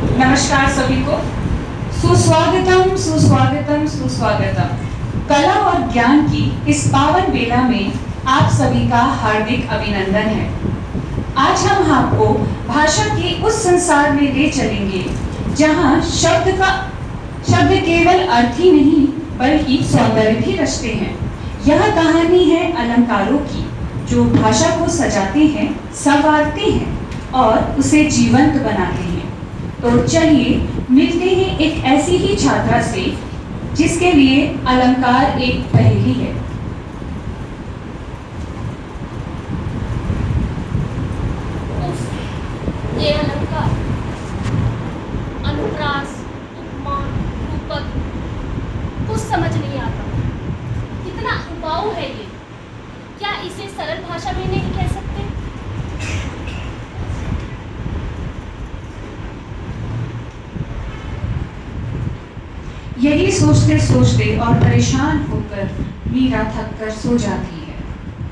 नमस्कार सभी को। सुस्वागतम सुस्वागतम सुस्वागतम। कला और ज्ञान की इस पावन बेला में आप सभी का हार्दिक अभिनंदन है। आज हम आपको भाषा के उस संसार में ले चलेंगे जहां शब्द केवल अर्थ ही नहीं बल्कि सौंदर्य भी रचते हैं। यह कहानी है अलंकारों की, जो भाषा को सजाते हैं, संवारते हैं और उसे जीवंत बनाते हैं। तो चलिए मिलते हैं एक ऐसी ही छात्रा से जिसके लिए अलंकार एक पहेली है। ये अलंकार, अनुप्रास, उपमान, रूपक कुछ समझ नहीं आता। कितना उबाऊ है ये। क्या इसे सरल भाषा में नहीं कह सकते? यही सोचते सोचते और परेशान होकर मीरा थक कर सो जाती है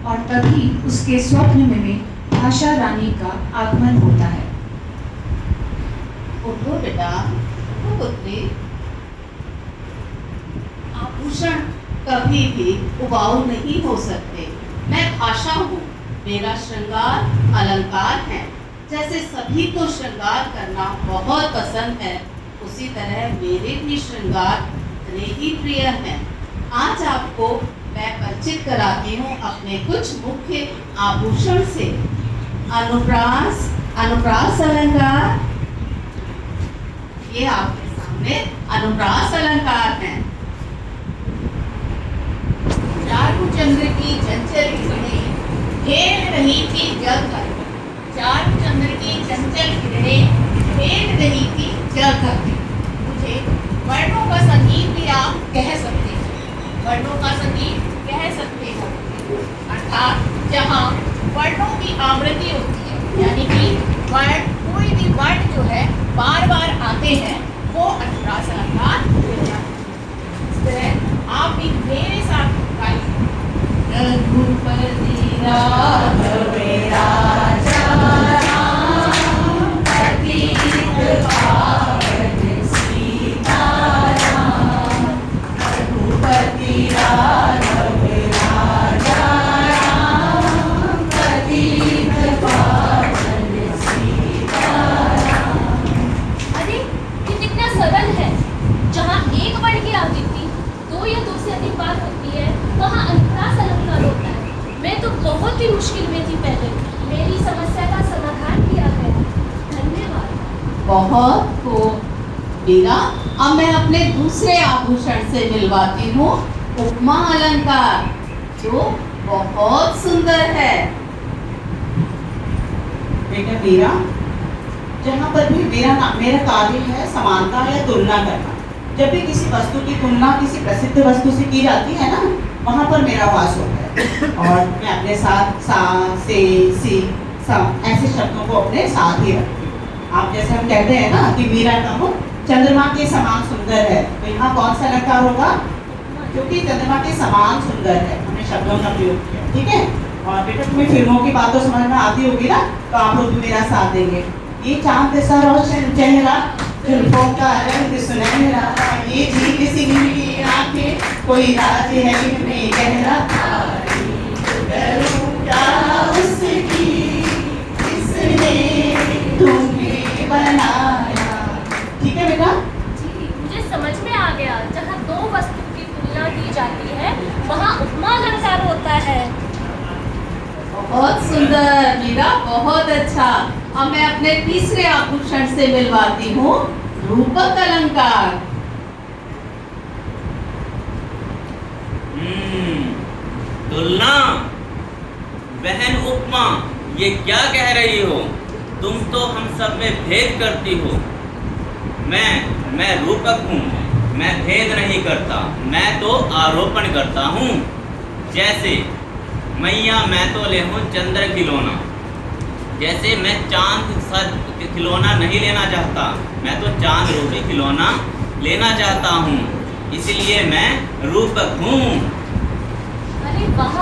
और तभी उसके स्वप्न में भाषा रानी का आगमन होता है। उठो बेटा, उठो पुत्री। आभूषण कभी भी उबाऊ नहीं हो सकते। मैं भाषा हूँ, मेरा श्रृंगार अलंकार है। जैसे सभी को श्रृंगार करना बहुत पसंद है, उसी तरह मेरे भी श्रृंगार इतने ही प्रिय हैं। आज आपको मैं परिचित कराती हूँ अपने कुछ मुख्य आभूषण से। अनुप्रास अलंकार, ये आपके सामने अनुप्रास अलंकार है। चारु चंद्र की चंचल किरणें खेल रही थी जल कर। चारु चंद्र की चंचल किरणें खेल रही थी जल कर। मुझे वर्णों का संगीत भी आप कह सकते हैं। वर्णों का संगीत कह सकते हो, अर्थात जहाँ वर्णों की आवृत्ति होती है, यानी कि वर्ण, कोई भी वर्ण जो है बार बार आते हैं, वो अनुप्रास अलंकार कहलाता है। इस तरह आप भी मेरे साथ गाइए। रघुपति राघव राजा राम, पतित पावन सीताराम। रघुपति राघव राजा राम, पतित पावन सीताराम। अरे ये कितना सरल है। जहाँ एक वर्ण की आवृत्ति दो या दो से अधिक बार होती है, वहाँ अनुप्रास अलंकार होता है। मैं तो बहुत ही मुश्किल में थी पहले। मेरी समस्या का समाधान किया गया। धन्यवाद। बहुत खूब मीरा। अब मैं अपने दूसरे आभूषण से मिलवाती हूँ, उपमा अलंकार, जो बहुत सुंदर है। बेटा मीरा, जहाँ पर भी मेरा कार्य है समानता या तुलना करना। जब भी किसी वस्तु की तुलना किसी प्रसिद्ध वस्तु से की जाती है ना, वहाँ पर मेरा वास होता है। और मैं अपने साथ सा, से, सी, सम ऐसे शब्दों को अपने साथ ही रखती हूँ। आप जैसे हम कहते हैं ना कि मीरा का मुख चंद्रमा के समान सुंदर है, तो यहाँ कौन सा अलंकार होगा? क्योंकि चंद्रमा के समान सुंदर है, हमने शब्दों का प्रयोग किया। ठीक है। और बेटा तुम्हें फिल्मों की बात तो समझ में आती होगी ना, तो आप लोग भी मेरा साथ देंगे। ये चांद सा रोशन चेहरा, जुल्फों का रंग सुनहरा, ये झील सी नीली आंखें, कोई राज है इनमें गहरा। करूं क्या उसकी, किसने तुम्हें बनाया। ठीक है बेटा? जी, मुझे समझ में आ गया। जहाँ दो वस्तु की तुलना की जाती है, वहाँ उपमा अलंकार होता है। बहुत सुंदर मीरा, बहुत अच्छा। अब मैं अपने तीसरे आभूषण से मिलवाती हूँ, रूपक अलंकार। तुलना, बहन उपमा, ये क्या कह रही हो? तुम तो हम सब में भेद करती हो। मैं रूपक हूँ, मैं भेद नहीं करता, मैं तो आरोपण करता हूँ। जैसे मैया मैं तो ले हूँ चंद्र खिलौना, जैसे मैं चांद सा खिलौना नहीं लेना चाहता, मैं तो चांद रूपी खिलौना लेना चाहता हूँ, इसलिए मैं रूपक हूँ। अरे वाह,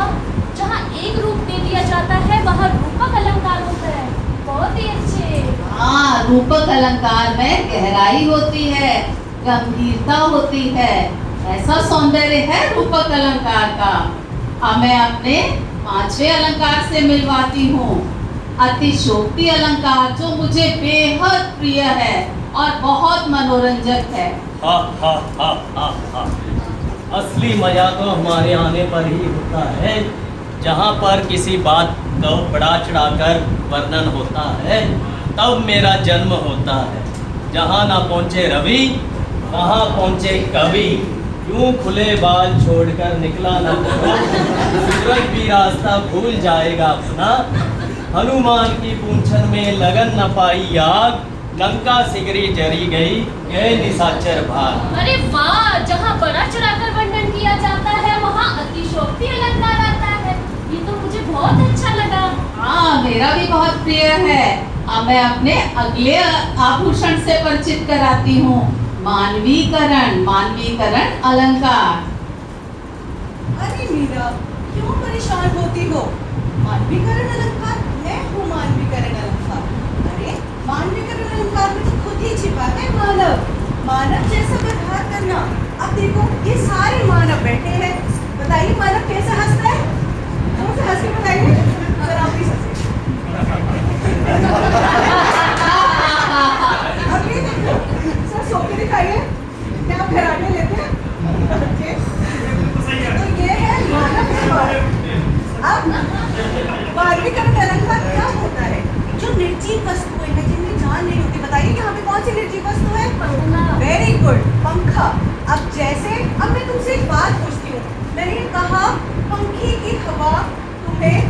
जहाँ एक रूप दे दिया जाता है वहाँ रूपक अलंकार होता है। बहुत ही अच्छे। हाँ, रूपक अलंकार में गहराई होती है, गंभीरता होती है, ऐसा सौंदर्य है रूपक अलंकार का। अब मैं अपने 5वें अलंकार से मिलवाती हूँ, अतिशोक्ति अलंकार, जो मुझे बेहद प्रिय है और बहुत मनोरंजक है। हा हा हा हा हा। असली मजा तो हमारे आने पर ही होता है, जहाँ पर किसी बात को बढ़ा चढ़ाकर वर्णन होता है, तब मेरा जन्म होता है। जहाँ ना पहुँचे रवि वहाँ पहुँचे कवि, यूं खुले बाल छोड़कर निकला न सूरज भी रास्ता भूल जाएगा अपना। हनुमान की पूंछन में लगन न पाई आग, लंका सिगरी जरी गई गए निशाचर भाग। अरे वाह, जहाँ बड़ा चढ़ाकर वर्णन किया जाता है वहाँ अतिशोक्ति अलंकार आता है। ये तो मुझे बहुत अच्छा लगा। हाँ, मेरा भी बहुत प्रिय है। अब मैं अपने अगले आभूषण से परिचित कराती हूँ, मानवीकरण अलंकार। अरे मीरा, क्यों परेशान होती हो? मानवीकरण अलंकार? मैं हूँ मानवीकरण अलंकार। अरे मानवीकरण अलंकार में तो खुद ही छिपा है मानव जैसा व्यवहार करना। अब देखो, ये सारे मानव बैठे हैं, बताइए मानव कैसा हंसता है? जोर से हंस के बताइए। अगर आप भी हंसे। अब ये देखो, सर सो के दिखाइए, क्या आप घराटे लेते हैं? ओके। तो ये है मानव व्यवहार। अब मानवीकरण अलंकार क्या होता है? जो निर्जीव वस्तुएं हैं जिनमें जान नहीं होती, बताइए यहाँ पे कौन सी निर्जीव वस्तु है? वेरी गुड, पंखा। अब जैसे, अब मैं तुमसे एक बात पूछती हूँ, मैंने कहा पंखी की हवा तुम्हें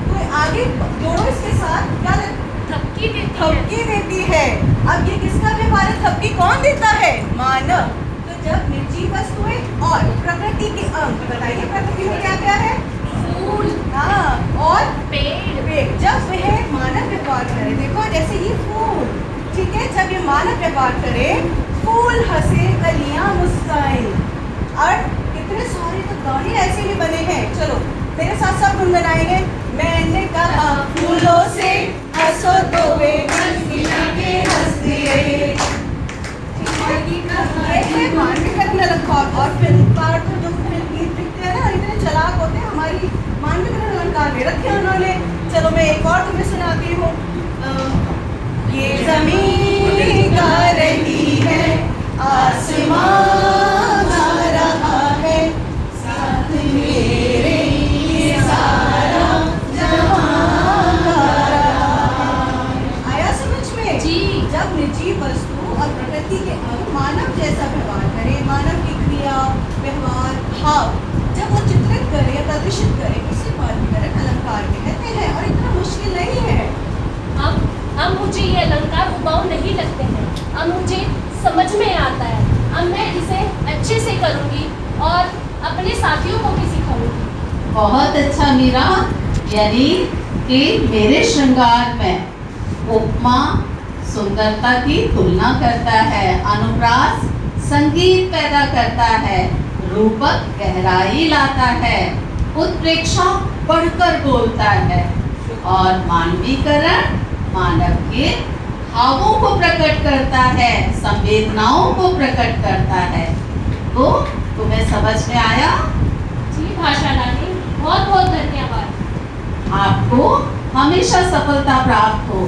कोई आगे जोड़ो इसके साथ, क्या थपकी देती है। अब ये किसका व्यवहार है? थपकी कौन देता है? मानव। तो जब निर्जीव वस्तुएं और प्रकृति के अंग, बताइए प्रकृति में क्या क्या है? फूल, हाँ, और पेड़। जब वह मानव व्यवहार करे, देखो जैसे ये फूल, ठीक है, जब ये मानव व्यवहार करे, फूल हंसे कलियां मुस्काए। और कितने सारे तो गाने ऐसे भी बने हैं। चलो मेरे साथ सब गुनगुनाएंगे। मैंने कहा फूलों से हंसो तो वे के हंस दिए। ये है मानवीकरण अलंकार। और फिल्म पार्ट में जो फिल्म गीत लिखते हैं ना, इतने चालाक होते हैं, हमारी मानवीकरण अलंकार में रखे उन्होंने। चलो मैं एक और तुम्हें सुनाती हूँ। ये जमीन गा रही है, आसमान गा रहा है, साथ मेरे ये सारा जहां गा रहा है। आया समझ में? जी। जब निर्जीव वस्तु और प्रकृति के अंग मानव जैसा व्यवहार करे, मानव की क्रिया, व्यवहार, भाव जब वो चित्रित करे या प्रदर्शित करे, इसे मानवीकरण अलंकार कहते हैं। और इतना मुश्किल नहीं है। अब मुझे ये अलंकार उबाऊ नहीं लगते हैं, अब मुझे समझ में आता है। अब मैं इसे अच्छे से करूँगी और अपने साथियों को भी सिखाऊंगी। बहुत अच्छा मीरा, यानी कि मेरे श्रृंगार में उपमा सुंदरता की तुलना करता है, अनुप्रास संगीत पैदा करता है, रूपक गहराई लाता है, उत्प्रेक्षा बढ़कर बोलता है, और मानवीकरण मानव के भावों को प्रकट करता है, संवेदनाओं को प्रकट करता है। तो तुम्हें समझ में आया? जी भाषा रानी, बहुत बहुत धन्यवाद। आपको हमेशा सफलता प्राप्त हो।